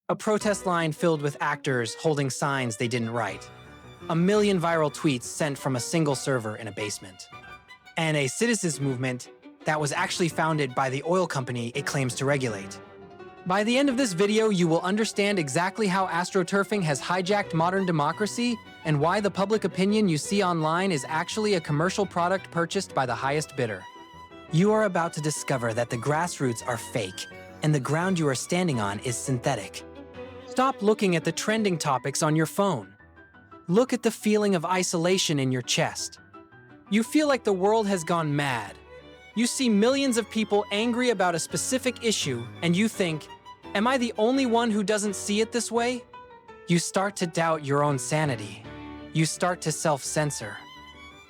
A protest line filled with actors holding signs they didn't write. A million viral tweets sent from a single server in a basement. And a citizens movement that was actually founded by the oil company it claims to regulate. By the end of this video, you will understand exactly how astroturfing has hijacked modern democracy and why the public opinion you see online is actually a commercial product purchased by the highest bidder. You are about to discover that the grassroots are fake and the ground you are standing on is synthetic. Stop looking at the trending topics on your phone. Look at the feeling of isolation in your chest. You feel like the world has gone mad. You see millions of people angry about a specific issue and you think, am I the only one who doesn't see it this way? You start to doubt your own sanity. You start to self-censor.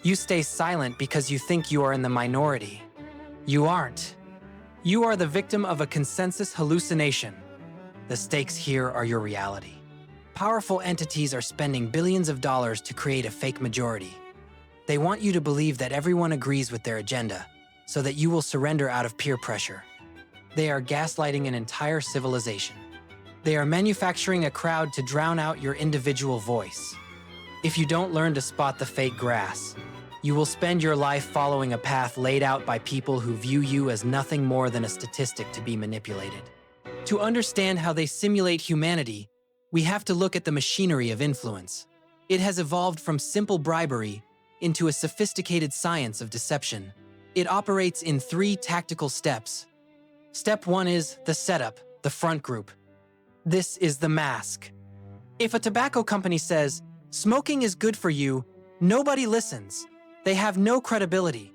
You stay silent because you think you are in the minority. You aren't. You are the victim of a consensus hallucination. The stakes here are your reality. Powerful entities are spending billions of dollars to create a fake majority. They want you to believe that everyone agrees with their agenda, so that you will surrender out of peer pressure. They are gaslighting an entire civilization. They are manufacturing a crowd to drown out your individual voice. If you don't learn to spot the fake grass, you will spend your life following a path laid out by people who view you as nothing more than a statistic to be manipulated. To understand how they simulate humanity, we have to look at the machinery of influence. It has evolved from simple bribery into a sophisticated science of deception. It operates in 3 tactical steps. Step 1 is the setup, the front group. This is the mask. If a tobacco company says, smoking is good for you, nobody listens. They have no credibility.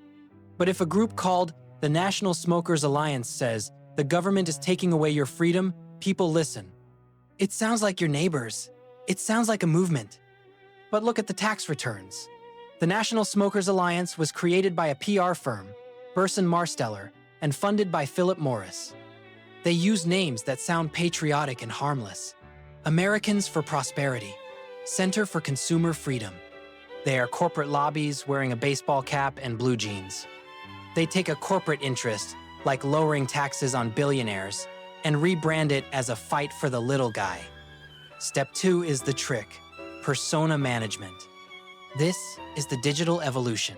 But if a group called the National Smokers Alliance says, the government is taking away your freedom, people listen. It sounds like your neighbors. It sounds like a movement. But look at the tax returns. The National Smokers Alliance was created by a PR firm, Burson Marsteller, and funded by Philip Morris. They use names that sound patriotic and harmless. Americans for Prosperity, Center for Consumer Freedom. They are corporate lobbies wearing a baseball cap and blue jeans. They take a corporate interest, like lowering taxes on billionaires, and rebrand it as a fight for the little guy. Step 2 is the trick, persona management. This is the digital evolution.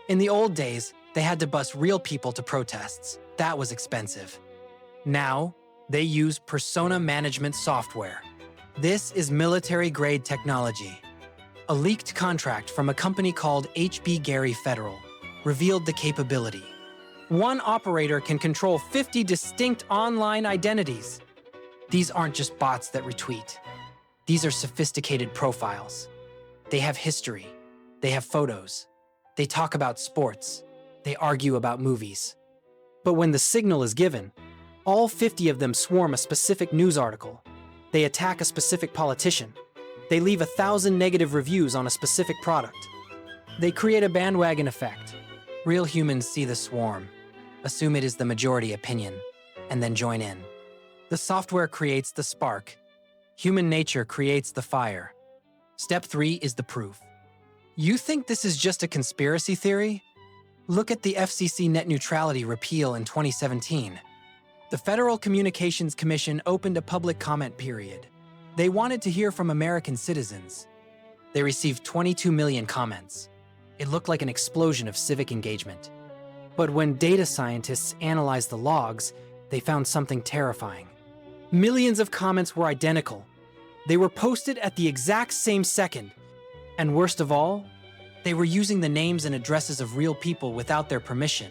In the old days, they had to bus real people to protests. That was expensive. Now, they use persona management software. This is military-grade technology. A leaked contract from a company called HB Gary Federal revealed the capability. One operator can control 50 distinct online identities. These aren't just bots that retweet. These are sophisticated profiles. They have history. They have photos. They talk about sports. They argue about movies. But when the signal is given, all 50 of them swarm a specific news article. They attack a specific politician. They leave 1,000 negative reviews on a specific product. They create a bandwagon effect. Real humans see the swarm, assume it is the majority opinion, and then join in. The software creates the spark. Human nature creates the fire. Step 3 is the proof. You think this is just a conspiracy theory? Look at the FCC Net Neutrality repeal in 2017. The Federal Communications Commission opened a public comment period. They wanted to hear from American citizens. They received 22 million comments. It looked like an explosion of civic engagement. But when data scientists analyzed the logs, they found something terrifying. Millions of comments were identical. They were posted at the exact same second. And worst of all, they were using the names and addresses of real people without their permission.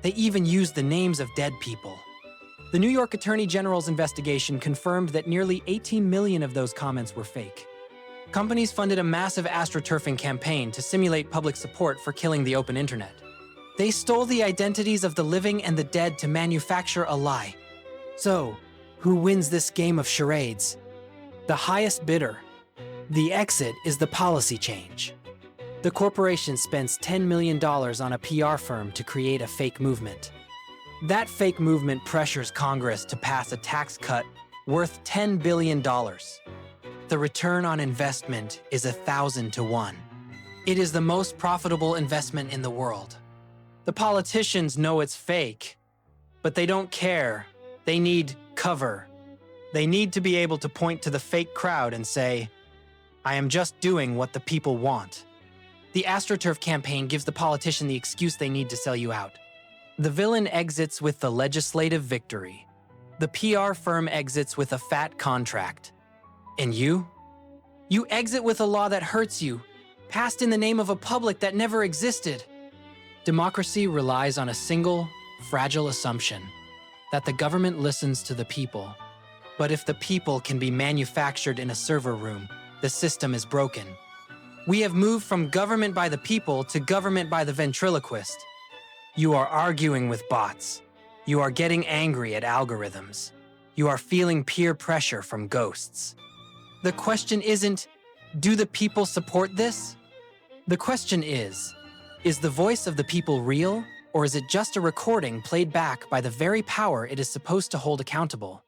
They even used the names of dead people. The New York Attorney General's investigation confirmed that nearly 18 million of those comments were fake. Companies funded a massive astroturfing campaign to simulate public support for killing the open internet. They stole the identities of the living and the dead to manufacture a lie. So, who wins this game of charades? The highest bidder. The exit is the policy change. The corporation spends $10 million on a PR firm to create a fake movement. That fake movement pressures Congress to pass a tax cut worth $10 billion. The return on investment is 1,000 to 1. It is the most profitable investment in the world. The politicians know it's fake, but they don't care. They need cover. They need to be able to point to the fake crowd and say, I am just doing what the people want. The AstroTurf campaign gives the politician the excuse they need to sell you out. The villain exits with the legislative victory. The PR firm exits with a fat contract. And you? You exit with a law that hurts you, passed in the name of a public that never existed. Democracy relies on a single, fragile assumption that the government listens to the people. But if the people can be manufactured in a server room, the system is broken. We have moved from government by the people to government by the ventriloquist. You are arguing with bots. You are getting angry at algorithms. You are feeling peer pressure from ghosts. The question isn't, do the people support this? The question is the voice of the people real, or is it just a recording played back by the very power it is supposed to hold accountable?